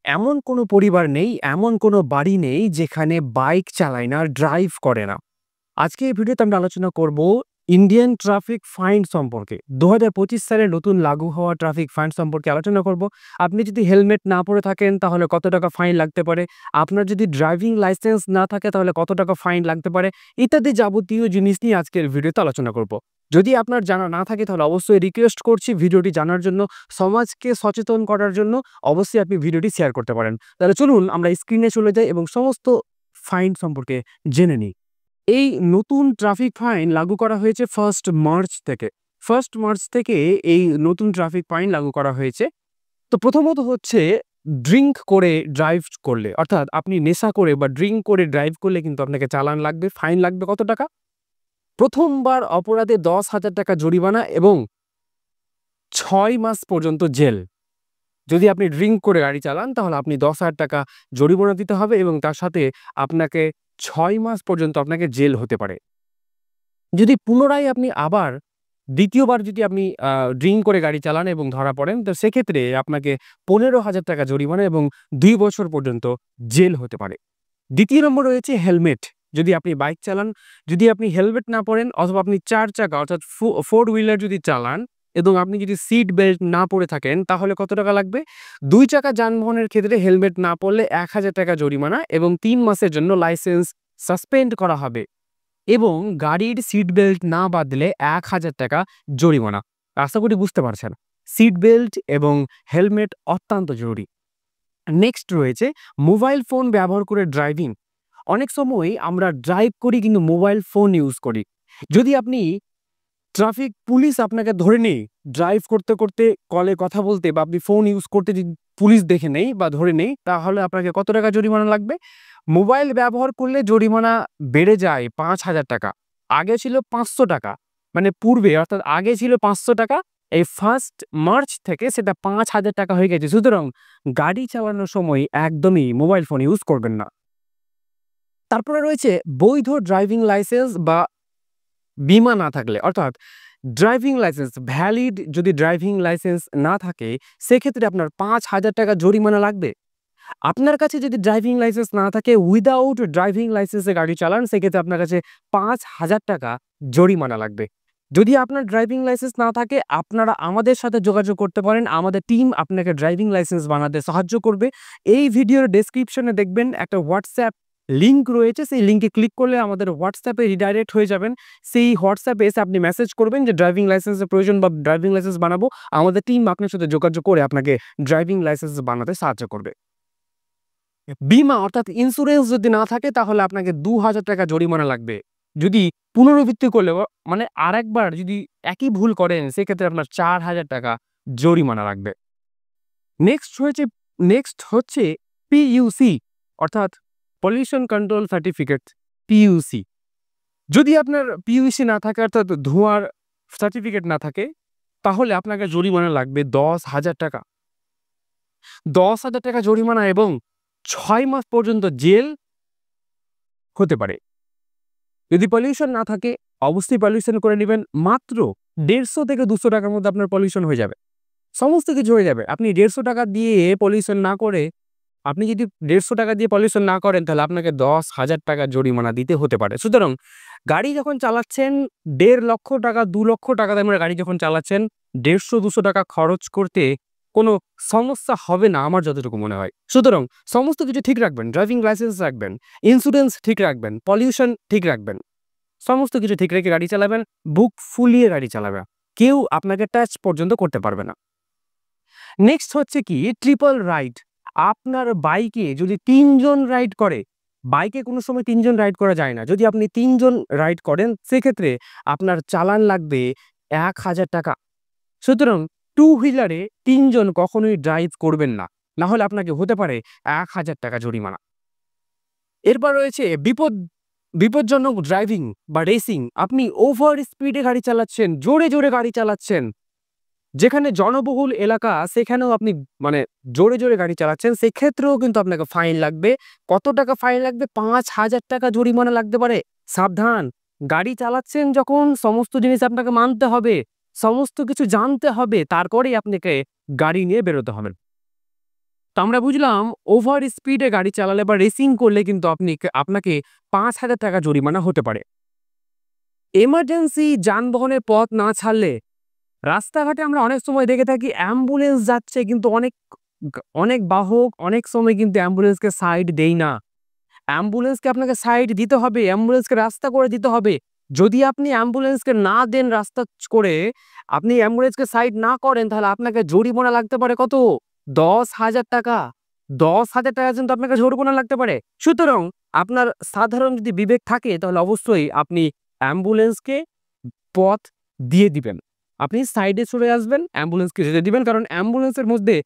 এমন কোনো পরিবার নেই, এমন কোনো বাড়ি নেই যেখানে বাইক চালায় না, ড্রাইভ করে না। আজকে এই ভিডিওতে আমরা আলোচনা করব ইন্ডিয়ান ট্রাফিক ফাইন সম্পর্কে। ২০২৫ সালে নতুন লাগু হওয়া ট্রাফিক ফাইন সম্পর্কে আলোচনা করব। আপনি যদি হেলমেট না পরে থাকেন তাহলে কত টাকা ফাইন লাগতে পারে? আপনার যদি ড্রাইভিং লাইসেন্স না থাকে তাহলে কত টাকা ফাইন লাগতে পারে? ইত্যাদি যাবতীয় জিনিস নিয়ে আজকের ভিডিওতে আলোচনা করব। যদি আপনার জানা না থাকে তাহলে অবশ্যই রিকোয়েস্ট করছি ভিডিওটি জানার জন্য, সমাজকে সচেতন করার জন্য অবশ্যই আপনি ভিডিওটি শেয়ার করতে পারেন। তাহলে চলুন আমরা স্ক্রিনে চলে যাই এবং সমস্ত ফাইন সম্পর্কে জেনে নিই। এই নতুন ট্রাফিক ফাইন লাগু করা হয়েছে 1 মার্চ থেকে। 1 মার্চ থেকে এই নতুন ট্রাফিক ফাইন লাগু করা হয়েছে। তো প্রথমত হচ্ছে ড্রিংক করে ড্রাইভ করলে, অর্থাৎ আপনি নেশা করে বা ড্রিংক করে ড্রাইভ করলে কিন্তু আপনাকে চালান লাগবে, ফাইন লাগবে কত টাকা? প্রথমবার অপরাধে ১০,০০০ টাকা জরিমানা এবং ৬ মাস পর্যন্ত জেল। যদি আপনি ড্রিংক করে গাড়ি চালান তাহলে আপনি ১০,০০০ টাকা জরিমানা দিতে হবে এবং তার সাথে আপনাকে ৬ মাস পর্যন্ত আপনাকে জেল হতে পারে। যদি পুনরায় আপনি আবার দ্বিতীয়বার যদি আপনি ড্রিংক করে গাড়ি চালান এবং ধরা পড়েন, তো সেক্ষেত্রে আপনাকে ১৫,০০০ টাকা জরিমানা এবং ২ বছর পর্যন্ত জেল হতে পারে। দ্বিতীয় নম্বর রয়েছে হেলমেট। যদি আপনি বাইক চালান, যদি আপনি হেলমেট না পরেন অথবা আপনি ৪ চাকা অর্থাৎ 4 হুইলার যদি চালান এবং আপনি যদি সিট বেল্ট না পরে থাকেন তাহলে কত টাকা লাগবে? ২ চাকা যানবাহনের ক্ষেত্রে হেলমেট না পরলে ১,০০০ টাকা জরিমানা এবং ৩ মাসের জন্য লাইসেন্স সাসপেন্ড করা হবে এবং গাড়ির সিট বেল্ট না বাঁধলে ১,০০০ টাকা জরিমানা। আশা করি বুঝতে পারছেন। সিট বেল্ট এবং হেলমেট অত্যন্ত জরুরি। নেক্সট রয়েছে মোবাইল ফোন ব্যবহার করে ড্রাইভিং। অনেক সময় আমরা ড্রাইভ করি কিন্তু মোবাইল ফোন ইউজ করি। যদি আপনি ট্রাফিক পুলিশ আপনাকে ধরে নেই ড্রাইভ করতে, করতে কলে কথা বলতে বা আপনি ফোন ইউজ করতে যদি পুলিশ দেখে নেই বা ধরে নেই তাহলে আপনাকে কত টাকা জরিমানা লাগবে? মোবাইল ব্যবহার করলে জরিমানা বেড়ে যায় ৫,০০০ টাকা। আগে ছিল ৫০০ টাকা। মানে পূর্বে অর্থাৎ আগে ছিল ৫০০ টাকা। এই 1 মার্চ থেকে সেটা ৫,০০০ টাকা হয়ে গেছে। সুতরাং গাড়ি চালানোর সময় একদমই মোবাইল ফোন ইউজ করবেন না। তারপরে রয়েছে বৈধ ড্রাইভিং লাইসেন্স বা বীমা না থাকলে, অর্থাৎ ড্রাইভিং লাইসেন্স ভ্যালিড যদি ড্রাইভিং লাইসেন্স না থাকে সেক্ষেত্রে আপনার ৫,০০০ টাকা জরিমানা লাগবে। আপনার কাছে যদি ড্রাইভিং লাইসেন্স না থাকে, উইদাউট ড্রাইভিং লাইসেন্সে গাড়ি চালান সেক্ষেত্রে আপনার কাছে ৫,০০০ টাকা জরিমানা লাগবে। যদি আপনার ড্রাইভিং লাইসেন্স না থাকে আপনারা আমাদের সাথে যোগাযোগ করতে পারেন। আমাদের টিম আপনাকে ড্রাইভিং লাইসেন্স বানাতে সাহায্য করবে। এই ভিডিওর ডেসক্রিপশনে দেখবেন একটা হোয়াটসঅ্যাপ লিঙ্ক রয়েছে। সেই লিঙ্কে ক্লিক করলে আমাদের হোয়াটসঅ্যাপে রিডাইরেক্ট হয়ে যাবেন। সেই হোয়াটসঅ্যাপে এসে আপনি মেসেজ করবেন যে ড্রাইভিং লাইসেন্সের প্রয়োজন বা ড্রাইভিং লাইসেন্স বানাবো। আমাদের টিম আপনার সাথে যোগাযোগ করে আপনাকে ড্রাইভিং লাইসেন্স বানাতে সাহায্য করবে। বীমা অর্থাৎ ইন্স্যুরেন্স যদি না থাকে তাহলে আপনাকে ২,০০০ টাকা জরিমানা লাগবে। যদি পুনরাবৃত্তি করলে মানে আরেকবার যদি একই ভুল করেন সেক্ষেত্রে আপনার ৪,০০০ টাকা জরিমানা লাগবে। নেক্সট হচ্ছে পিইউসি অর্থাৎ পলিউশন কন্ট্রোল সার্টিফিকেট, পিইউসি। যদি আপনার পিইউসি না থাকে অর্থাৎ ধোঁয়ার সার্টিফিকেট না থাকে তাহলে আপনাকে জরিমানা লাগবে ১০,০০০ টাকা। ১০,০০০ টাকা জরিমানা এবং ৬ মাস পর্যন্ত জেল হতে পারে। যদি পলিউশন না থাকে অবশ্যই পলিউশন করে নেবেন। মাত্র ১৫০ থেকে ২০০ টাকার মধ্যে আপনার পলিউশন হয়ে যাবে। সমস্ত কিছু হয়ে যাবে। আপনি ১৫০ টাকা দিয়ে পলিউশন না করে আপনি যদি ১৫০ টাকা দিয়ে পলিউশন না করেন তাহলে আপনাকে ১০,০০০ টাকা জরিমানা দিতে হতে পারে। সুতরাং গাড়ি যখন চালাচ্ছেন ১.৫ লক্ষ টাকা ২ লক্ষ টাকা দামের গাড়ি যখন চালাচ্ছেন ১৫০-২০০ টাকা খরচ করতে কোনো সমস্যা হবে না আমার যতটুকু মনে হয়। সুতরাং সমস্ত কিছু ঠিক রাখবেন, ড্রাইভিং লাইসেন্স রাখবেন, ইন্স্যুরেন্স ঠিক রাখবেন, পলিউশন ঠিক রাখবেন। সমস্ত কিছু ঠিক রেখে গাড়ি চালাবেন, বুক ফুলিয়ে গাড়ি চালাবেন। কেউ আপনাকে টাচ পর্যন্ত করতে পারবে না। নেক্সট হচ্ছে কি ট্রিপল রাইড। আপনার বাইকে যদি ৩ জন রাইড করে, বাইকে কোনো সময় ৩ জন রাইড করা যায় না। যদি আপনি ৩ জন রাইড করেন সেক্ষেত্রে আপনার চালান লাগবে ১,০০০ টাকা। সুতরাং টু হুইলারে ৩ জন কখনোই ড্রাইভ করবেন না, না হলে আপনাকে হতে পারে ১,০০০ টাকা জরিমানা। এরপর রয়েছে বিপজ্জনক ড্রাইভিং বা রেসিং। আপনি ওভার স্পিডে গাড়ি চালাচ্ছেন, জোরে জোরে গাড়ি চালাচ্ছেন, যেখানে জনবহুল এলাকা সেখানেও আপনি মানে জোরে জোরে গাড়ি চালাচ্ছেন, সেক্ষেত্রেও কিন্তু আপনাকে ফাইন লাগবে। কত টাকা ফাইন লাগবে? ৫,০০০ টাকা জরিমানা লাগতে পারে। সাবধান, গাড়ি চালাচ্ছেন যখন সমস্ত জিনিস আপনাকে মানতে হবে, সমস্ত কিছু জানতে হবে, তারপরেই আপনাকে গাড়ি নিয়ে বেরোতে হবে। তো আমরা বুঝলাম ওভার স্পিডে গাড়ি চালালে বা রেসিং করলে কিন্তু আপনাকে ৫,০০০ টাকা জরিমানা হতে পারে। এমার্জেন্সি যানবাহনের পথ না ছাড়লে রাস্তাঘাটে আমরা অনেক সময় দেখে থাকি অ্যাম্বুলেন্স যাচ্ছে কিন্তু অনেক বাহক অনেক সময় কিন্তু অ্যাম্বুলেন্সকে সাইড দেই না। অ্যাম্বুলেন্সকে আপনাকে সাইড দিতে হবে, অ্যাম্বুলেন্সকে রাস্তা করে দিতে হবে। যদি আপনি অ্যাম্বুলেন্সকে না দেন রাস্তা করে, আপনি অ্যাম্বুলেন্সকে সাইড না করেন তাহলে আপনাকে জরিমানা লাগতে পারে কত? ১০,০০০ টাকা। ১০,০০০ টাকা কিন্তু আপনাকে জরিমানা লাগতে পারে। সুতরাং আপনার সাধারণ যদি বিবেক থাকে তাহলে অবশ্যই আপনি অ্যাম্বুলেন্সকে পথ দিয়ে দিবেন। আপনি সাইডে সরে আসবেন, অ্যাম্বুলেন্সকে যেতে দিবেন। কারণ অ্যাম্বুলেন্সের মধ্যে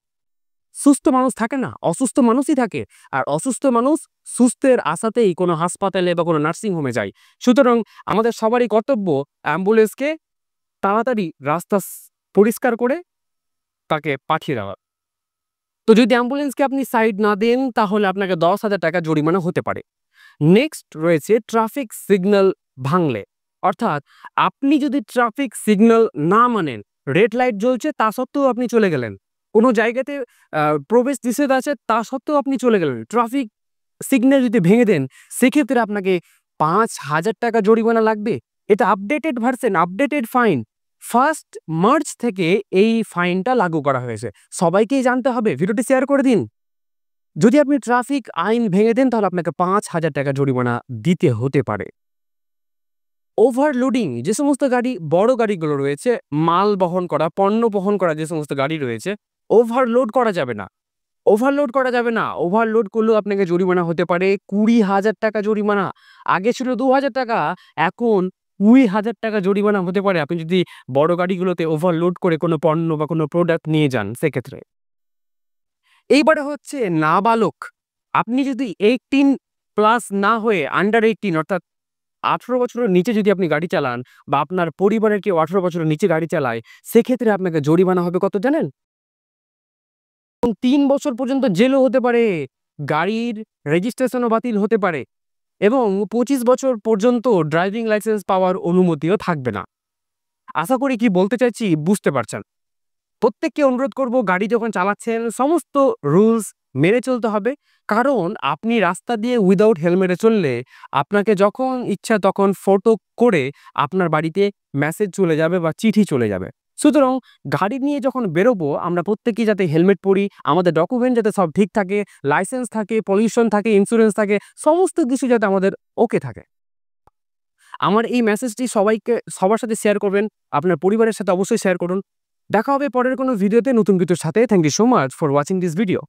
সুস্থ মানুষ থাকে না, অসুস্থ মানুষই থাকে। আর অসুস্থ মানুষ সুস্থের আশাতেই কোনো হাসপাতালে বা কোনো নার্সিং হোমে যায়। সুতরাং আমাদের সবারই কর্তব্য অ্যাম্বুলেন্সকে তাড়াতাড়ি রাস্তা পরিষ্কার করে তাকে পাঠিয়ে দেওয়া। তো যদি অ্যাম্বুলেন্সকে আপনি সাইড না দেন তাহলে আপনাকে ১০,০০০ টাকা জরিমানা হতে পারে। নেক্সট রয়েছে ট্রাফিক সিগন্যাল ভাঙলে। অর্থাৎ আপনি যদি ট্রাফিক সিগন্যাল না মানেন, রেড লাইট জ্বলছে তা সত্ত্বেও আপনি চলে গেলেন। কোনো জায়গাতে প্রবেশ নিষেধ আছে তা সত্ত্বেও আপনি চলে গেলেন। ট্রাফিক সিগন্যাল যদি ভেঙে দেন সেক্ষেত্রে আপনাকে ৫,০০০ টাকা জরিমানা লাগবে। এটা updated version, updated fine. 1 March থেকে এই ফাইনটা লাগু করা হয়েছে। সবাইকেই জানতে হবে। ভিডিওটি শেয়ার করে দিন। যদি আপনি ট্রাফিক আইন ভেঙে দেন তাহলে আপনাকে ৫,০০০ টাকা জরিমানা দিতে হতে পারে। ওভারলোডিং, যে সমস্ত গাড়ি, বড় গাড়িগুলো রয়েছে, মাল বহন করা, পণ্য বহন করা যে সমস্ত গাড়ি রয়েছে, ওভারলোড করা যাবে না। ওভারলোড করা যাবে না। ওভারলোড করলেও আপনাকে জরিমানা হতে পারে ২০,০০০ টাকা জরিমানা। আগে ছিল ২,০০০ টাকা, এখন ২০,০০০ টাকা জরিমানা হতে পারে আপনি যদি বড় গাড়িগুলোতে ওভারলোড করে কোনো পণ্য বা কোনো প্রোডাক্ট নিয়ে যান সেক্ষেত্রে। এইবারে হচ্ছে নাবালক। আপনি যদি 18 প্লাস না হয়ে আন্ডার 18 অর্থাৎ ১৮ বছরের নিচে যদি আপনি গাড়ি চালান বা আপনার পরিবারের কেউ ১৮ বছরের নিচে গাড়ি চালায়, সেক্ষেত্রে আপনাকে জরিমানা হবে কত জানেন? ৩ বছর পর্যন্ত জেলও হতে পারে, গাড়ির রেজিস্ট্রেশনও বাতিল হতে পারে এবং ২৫ বছর পর্যন্ত ড্রাইভিং লাইসেন্স পাওয়ার অনুমতিও থাকবে না। আশা করি কি বলতে চাইছি বুঝতে পারছেন। প্রত্যেককে অনুরোধ করব গাড়ি যখন চালাচ্ছেন সমস্ত রুলস মেনে চলতে হবে। কারণ আপনি রাস্তা দিয়ে উইদাউট হেলমেটে চললে আপনাকে যখন ইচ্ছা তখন ফটো করে আপনার বাড়িতে মেসেজ চলে যাবে বা চিঠি চলে যাবে। সুতরাং গাড়ি নিয়ে যখন বেরোবো আমরা প্রত্যেকেই যাতে হেলমেট পরি, আমাদের ডকুমেন্ট যাতে সব ঠিক থাকে, লাইসেন্স থাকে, পলিউশন থাকে, ইন্স্যুরেন্স থাকে, সমস্ত কিছু যাতে আমাদের ওকে থাকে। আমার এই মেসেজটি সবার সাথে শেয়ার করবেন, আপনার পরিবারের সাথে অবশ্যই শেয়ার করুন। দেখা হবে পরের কোনো ভিডিওতে নতুন কিছুর সাথে। Thank you so much for watching this video.